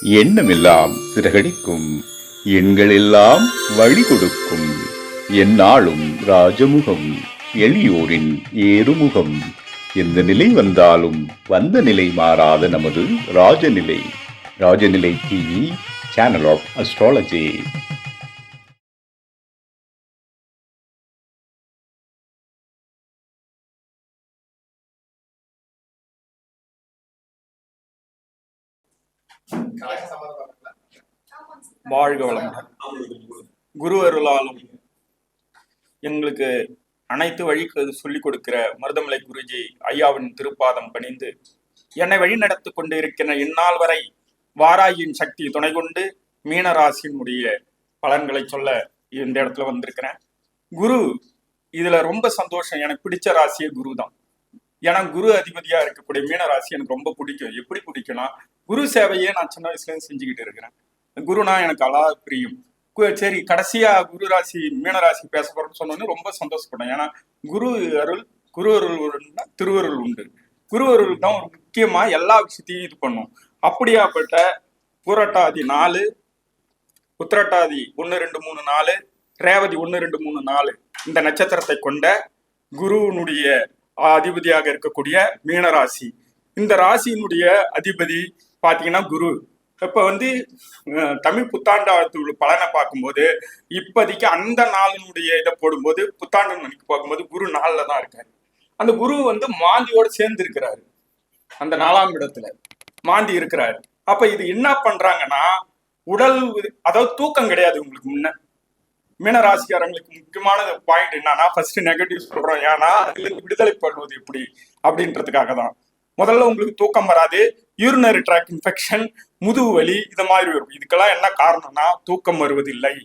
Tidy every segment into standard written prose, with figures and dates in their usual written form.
எண்ணமெல்லாம் சிறகடிக்கும், எண்களெல்லாம் வழி கொடுக்கும், எந்நாளும் ராஜமுகம், எளியோரின் ஏறுமுகம். எந்த நிலை வந்தாலும் வந்த நிலை மாறாத நமது Rajanilai. Rajanilai TV, channel of astrology. வாழ்க வளமுடன். குரு அருளாலும் எங்களுக்கு அனைத்து வழிக்கு சொல்லிக் கொடுக்கிற மருதமலை குருஜி ஐயாவின் திருப்பாதம் பணிந்து என்னை வழி நடத்தி கொண்டு இருக்கிற இந்நாள் வரை வாராயின் சக்தி துணை கொண்டு மீனராசியினுடைய பலன்களை சொல்ல இந்த இடத்துல வந்திருக்கிறேன். குரு இதுல ரொம்ப சந்தோஷம். எனக்கு பிடிச்ச ராசியே குரு தான். ஏன்னா குரு அதிபதியா இருக்கக்கூடிய மீனராசி எனக்கு ரொம்ப பிடிக்கும். எப்படி பிடிக்கும்னா, குரு சேவையே நான் சின்ன வயசுல இருந்து செஞ்சுக்கிட்டு இருக்கிறேன். குருனா எனக்கு அழகா பிரியும். சரி, கடைசியா குரு ராசி மீனராசி பேச போறோம்னு சொன்னோன்னு ரொம்ப சந்தோஷப்பட்டேன். ஏன்னா குரு அருள் திருவருள் உண்டு. குரு அருள் தான் ஒரு முக்கியமா எல்லா விஷயத்தையும் இது பண்ணும். அப்படியாப்பட்ட புரட்டாதி 4, உத்திரட்டாதி 1, 2, 3, 4, ரேவதி 1, 2, 3, 4 இந்த நட்சத்திரத்தை கொண்ட குருவினுடைய அதிபதியாக இருக்கக்கூடிய மீனராசி. இந்த ராசியினுடைய அதிபதி பாத்தீங்கன்னா குரு. இப்ப தமிழ் புத்தாண்டு பலனை பார்க்கும்போது இப்போதைக்கு அந்த நாளினுடைய இதை போடும்போது புத்தாண்டு மணிக்கு பார்க்கும்போது குரு 4ல தான் இருக்காரு. அந்த குரு மாந்தியோட சேர்ந்து இருக்கிறாரு. அந்த 4ஆம் இடத்துல மாந்தி இருக்கிறாரு. அப்ப இது என்ன பண்றாங்கன்னா, உடல் அதாவது தூக்கம் கிடையாது உங்களுக்கு. முன்ன மீனராசிக்காரங்களுக்கு முக்கியமான பாயிண்ட் என்னன்னா, ஃபர்ஸ்ட் நெகட்டிவ் சொல்றோம். ஏன்னா அதுல இருந்து விடுதலை பண்ணுவது எப்படி அப்படின்றதுக்காக தான். முதல்ல உங்களுக்கு தூக்கம் வராது, யூரினரி ட்ராக் இன்ஃபெக்ஷன், முதுகு வலி, இது மாதிரி வரும். இதுக்கெல்லாம் என்ன காரணம்னா, தூக்கம் வருவதில்லை.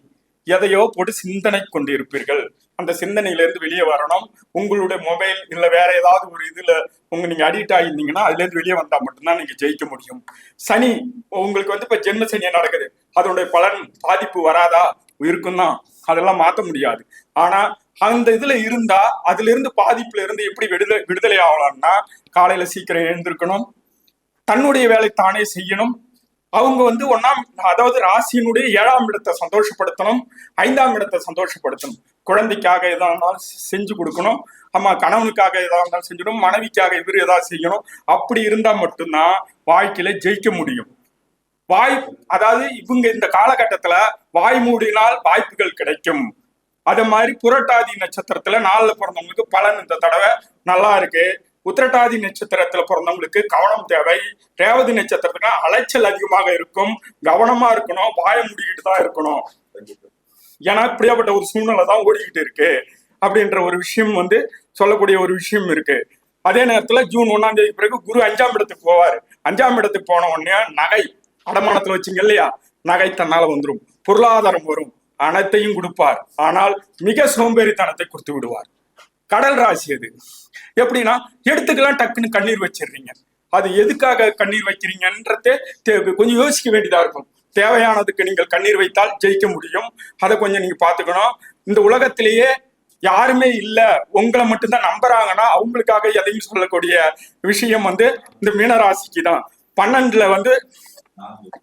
எதையோ போட்டு சிந்தனை கொண்டு இருப்பீர்கள். அந்த சிந்தனையிலேருந்து வெளியே வரணும். உங்களுடைய மொபைல் இல்லை வேற ஏதாவது ஒரு இதுல நீங்க அடிக்ட் ஆகிருந்தீங்கன்னா அதுல இருந்து வெளியே வந்தா மட்டும்தான் நீங்க ஜெயிக்க முடியும். சனி உங்களுக்கு இப்ப ஜென்ம சனியா நடக்குது. அதனுடைய பலன் பாதிப்பு வராதா? இருக்கும் தான். அதெல்லாம் மாற்ற முடியாது. ஆனா அந்த இதுல இருந்தா அதுல இருந்து பாதிப்புல இருந்து எப்படி விடுதலை ஆகலாம்னா, காலையில சீக்கிரம் எழுந்திருக்கணும், தன்னுடைய வேலை தானே செய்யணும். அவங்க அதாவது ராசியினுடைய 7ஆம் இடத்தை சந்தோஷப்படுத்தணும், 5ஆம் இடத்தை சந்தோஷப்படுத்தணும். குழந்தைக்காக எதா இருந்தாலும் செஞ்சு கொடுக்கணும். கணவனுக்காக எதா இருந்தாலும் செஞ்சிடும், மனைவிக்காக இவர் ஏதாவது செய்யணும். அப்படி இருந்தா மட்டும்தான் வாழ்க்கையில ஜெயிக்க முடியும். அதாவது இவங்க இந்த காலகட்டத்துல வாய் மூடினால் வாய்ப்புகள் கிடைக்கும். அதே மாதிரி புரட்டாதி நட்சத்திரத்துல 4ல பிறந்தவங்களுக்கு பலன் இந்த தடவை நல்லா இருக்கு. உத்திரட்டாதி நட்சத்திரத்துல பிறந்தவங்களுக்கு கவனம் தேவை. ரேவதி நட்சத்திரத்துக்கு அலைச்சல் அதிகமாக இருக்கும். கவனமா இருக்கணும், வாய மூடிக்கிட்டு தான் இருக்கணும். ஏன்னா இப்படியாப்பட்ட ஒரு சூழ்நிலை தான் ஓடிக்கிட்டு இருக்கு அப்படின்ற ஒரு விஷயம் சொல்லக்கூடிய ஒரு விஷயம் இருக்கு. அதே நேரத்துல ஜூன் 1ஆம் தேதி பிறகு குரு 5ஆம் இடத்துக்கு போவாரு. 5ஆம் இடத்துக்கு போன உடனே நகை அடமானத்துல வச்சுங்க இல்லையா, நகை தன்னால வந்துடும், பொருளாதாரம் வரும், அனைத்தையும் கொடுப்பார். ஆனால் மிக சோம்பேறித்தனத்தை கொடுத்து விடுவார். கடல் ராசி அது. எப்படின்னா, எடுத்துக்கலாம் டக்குன்னு கண்ணீர் வச்சிடுறீங்க. அது எதுக்காக கண்ணீர் வைக்கிறீங்கன்றதே கொஞ்சம் யோசிக்க வேண்டியதா இருக்கும். தேவையானதுக்கு நீங்கள் கண்ணீர் வைத்தால் ஜெயிக்க முடியும். அதை கொஞ்சம் நீங்க பாத்துக்கணும். இந்த உலகத்திலேயே யாருமே இல்ல, உங்களை மட்டும்தான் நம்புறாங்கன்னா அவங்களுக்காக எதையும் சொல்லக்கூடிய விஷயம் இந்த மீனராசிக்கு தான். 12ல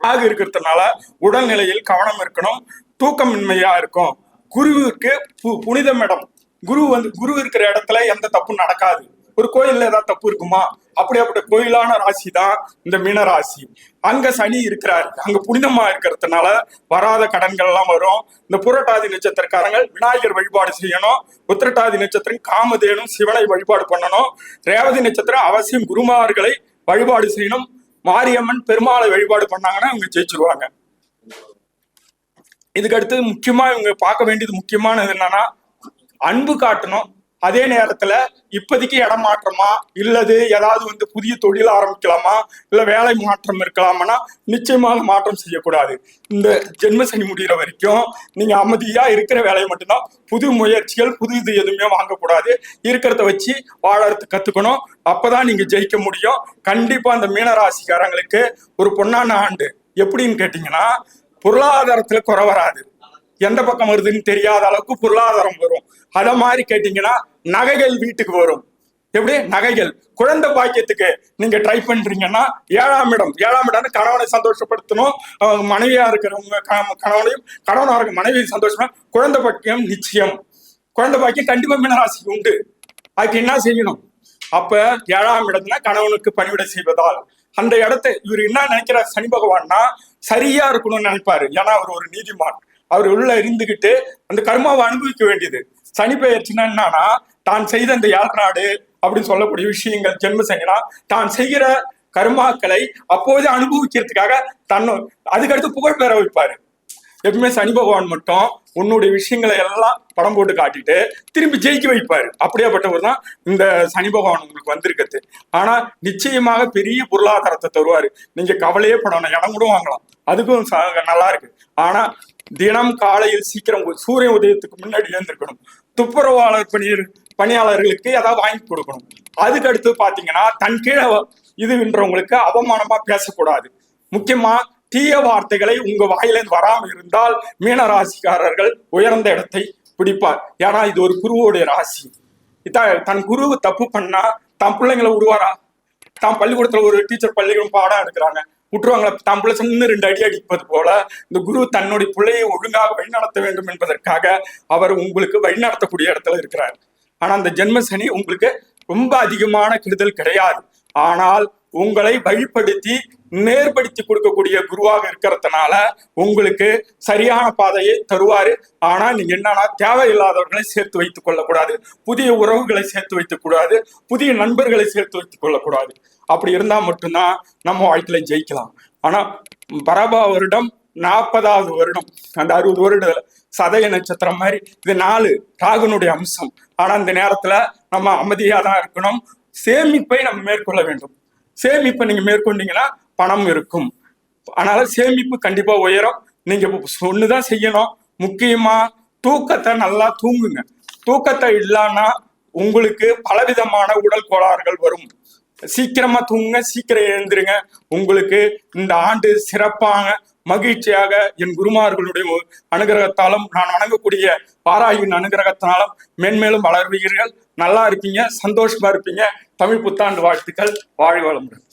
ஆக இருக்கிறதுனால உடல்நிலையில் கவனம் இருக்கணும். தூக்கமின்மையா இருக்கும். குருவுக்கு புனிதம் இடம். குரு இருக்கிற இடத்துல எந்த தப்பும் நடக்காது. ஒரு கோயில்ல ஏதாவது தப்பு இருக்குமா? அப்படியாப்பட்ட கோயிலான ராசி தான் இந்த மீனராசி. அங்க சனி இருக்கிறாரு. அங்க புனிதமா இருக்கிறதுனால வராத கடன்கள் எல்லாம் வரும். இந்த புரட்டாதி நட்சத்திரக்காரங்க விநாயகர் வழிபாடு செய்யணும். உத்திரட்டாதி நட்சத்திரம் காமதேனும் சிவனை வழிபாடு பண்ணணும். ரேவதி நட்சத்திரம் அவசியம் குருமார்களை வழிபாடு செய்யணும். மாரியம்மன் பெருமாளை வழிபாடு பண்ணாங்கன்னா இவங்க ஜெயிச்சிருவாங்க. இதுக்கு அடுத்து முக்கியமா இவங்க பார்க்க வேண்டியது முக்கியமானது என்னன்னா, அன்பு காட்டணும். அதே நேரத்துல இப்போதைக்கு இடம் மாற்றமா இல்லது ஏதாவது புதிய தொழில் ஆரம்பிக்கலாமா இல்ல வேலை மாற்றம் இருக்கலாமான்னா நிச்சயமாக மாற்றம் செய்யக்கூடாது. இந்த ஜென்ம சனி முடிகிற வரைக்கும் நீங்க அமைதியா இருக்கிற வேலையை மட்டும்தான். புது முயற்சிகள் புது இது எதுவுமே வாங்கக்கூடாது. இருக்கிறத வச்சு வாழறதுக்கு கத்துக்கணும். அப்பதான் நீங்க ஜெயிக்க முடியும். கண்டிப்பா அந்த மீனராசிக்காரங்களுக்கு ஒரு பொன்னான ஆண்டு. எப்படின்னு கேட்டீங்கன்னா, பொருளாதாரத்துல குறை வராது. எந்த பக்கம் வருதுன்னு தெரியாத அளவுக்கு பொருளாதாரம் வரும். அத மாதிரி கேட்டீங்கன்னா, நகைகள் வீட்டுக்கு வரும். எப்படி நகைகள், குழந்தை பாக்கியத்துக்கு நீங்க ட்ரை பண்றீங்கன்னா 7ஆம் இடம் கணவனை சந்தோஷப்படுத்தணும். மனைவியா இருக்கிறவங்க கணவனையும், கணவனா இருக்க மனைவியை சந்தோஷமா, குழந்தை பாக்கியம் நிச்சயம். குழந்தை பாக்கியம் கண்டிப்பா மீனராசிக்கு உண்டு. அதுக்கு என்ன செய்யணும்? அப்ப 7ஆம் இடத்துல கணவனுக்கு பணிவிடை செய்வதால் அந்த இடத்தை இவர் என்ன நினைக்கிறார் சனி பகவான்னா சரியா இருக்கணும்னு நினைப்பாரு. ஏன்னா அவர் ஒரு நீதிமான். அவர் உள்ள இருந்துகிட்டு அந்த கர்மாவை அனுபவிக்க வேண்டியது. சனி பெயர்ச்சின்னா என்னன்னா, தான் செய்த அந்த ஏழ்நாடு அப்படின்னு சொல்லக்கூடிய விஷயங்கள், ஜென்ம சனினா தான் செய்கிற கர்மாக்களை அப்போது அனுபவிக்கிறதுக்காக அதுக்கடுத்து புகழ் பெற வைப்பாரு. எப்பவுமே சனி பகவான் மட்டும் உன்னுடைய விஷயங்களை எல்லாம் படம் போட்டு காட்டிட்டு திரும்பி ஜெயிக்க வைப்பாரு. அப்படியேப்பட்டவர் தான் இந்த சனி பகவான் உங்களுக்கு வந்திருக்கிறது. ஆனா நிச்சயமாக பெரிய பொருளாதாரத்தை தருவாரு. நீங்க கவலையே படணும், இடம் கூட வாங்கலாம், அதுக்கும் நல்லா இருக்கு. ஆனா தினம் காலையில் சீக்கிரம் சூரிய உதயத்துக்கு முன்னாடி எழுந்திருக்கணும். துப்புரவாளர் பணியாளர்களுக்கு ஏதாவது வாங்கி கொடுக்கணும். அதுக்கு அடுத்து பாத்தீங்கன்னா தன் கீழே இதுன்றவங்களுக்கு அவமானமா பேசக்கூடாது. முக்கியமா தீய வார்த்தைகளை உங்க வாயிலிருந்து வராமல் இருந்தால் மீனராசிக்காரர்கள் உயர்ந்த இடத்தை பிடிப்பார். ஏன்னா இது ஒரு குருவோடைய ராசி. தன் குரு தப்பு பண்ணா தன் பிள்ளைங்களை விடுவாரா? தான் பள்ளிக்கூடத்துல ஒரு டீச்சர் பள்ளிக்கூடம் பாடம் எடுக்கிறாங்க, விட்டுருவாங்களா? தான் பிள்ளை சின்ன 2 அடி அடிப்பது போல இந்த குரு தன்னுடைய பிள்ளையை ஒழுங்காக வழிநடத்த வேண்டும் என்பதற்காக அவர் உங்களுக்கு வழிநடத்தக்கூடிய இடத்துல இருக்கிறார். ஆனா அந்த ஜென்ம சனி உங்களுக்கு ரொம்ப அதிகமான கெடுதல் கிடையாது. ஆனால் உங்களை வழிப்படுத்தி நேர்படுத்தி கொடுக்கக்கூடிய குருவாக இருக்கிறதுனால உங்களுக்கு சரியான பாதையை தருவாரு. ஆனா நீங்க என்னன்னா தேவையில்லாதவர்களை சேர்த்து வைத்துக் கொள்ளக்கூடாது, புதிய உறவுகளை சேர்த்து வைத்துக் கூடாது, புதிய நண்பர்களை சேர்த்து வைத்துக் கொள்ளக்கூடாது. அப்படி இருந்தா மட்டும்தான் நம்ம வாழ்க்கையில ஜெயிக்கலாம். ஆனா பரபா வருடம் 40வது வருடம், அந்த 60 வருடத்துல சதய நட்சத்திரம் மாதிரி இது 4 ராகுனுடைய அம்சம். ஆனா இந்த நேரத்துல நம்ம அமைதியா தான் இருக்கணும். சேமிப்பை நம்ம மேற்கொள்ள வேண்டும். சேமிப்பை நீங்க மேற்கொண்டீங்கன்னா பணம் இருக்கும். அதனால சேமிப்பு கண்டிப்பா உயரும். நீங்க ஒண்ணுதான் செய்யணும், முக்கியமா தூக்கத்தை நல்லா தூங்குங்க. தூக்கத்தை இல்லைன்னா உங்களுக்கு பலவிதமான உடல் கோளாறுகள் வரும். சீக்கிரமா தூங்குங்க, சீக்கிரம் எழுந்துருங்க. உங்களுக்கு இந்த ஆண்டு சிறப்பான மகிழ்ச்சியாக என் குருமார்களுடைய அனுகிரகத்தாலும் நான் வணங்கக்கூடிய பாராயின் அனுகிரகத்தினாலும் மென்மேலும் வளர்வீர்கள். நல்லா இருப்பீங்க, சந்தோஷமா இருப்பீங்க. தமிழ் புத்தாண்டு வாழ்த்துக்கள். வாழ்க வளமுடன்.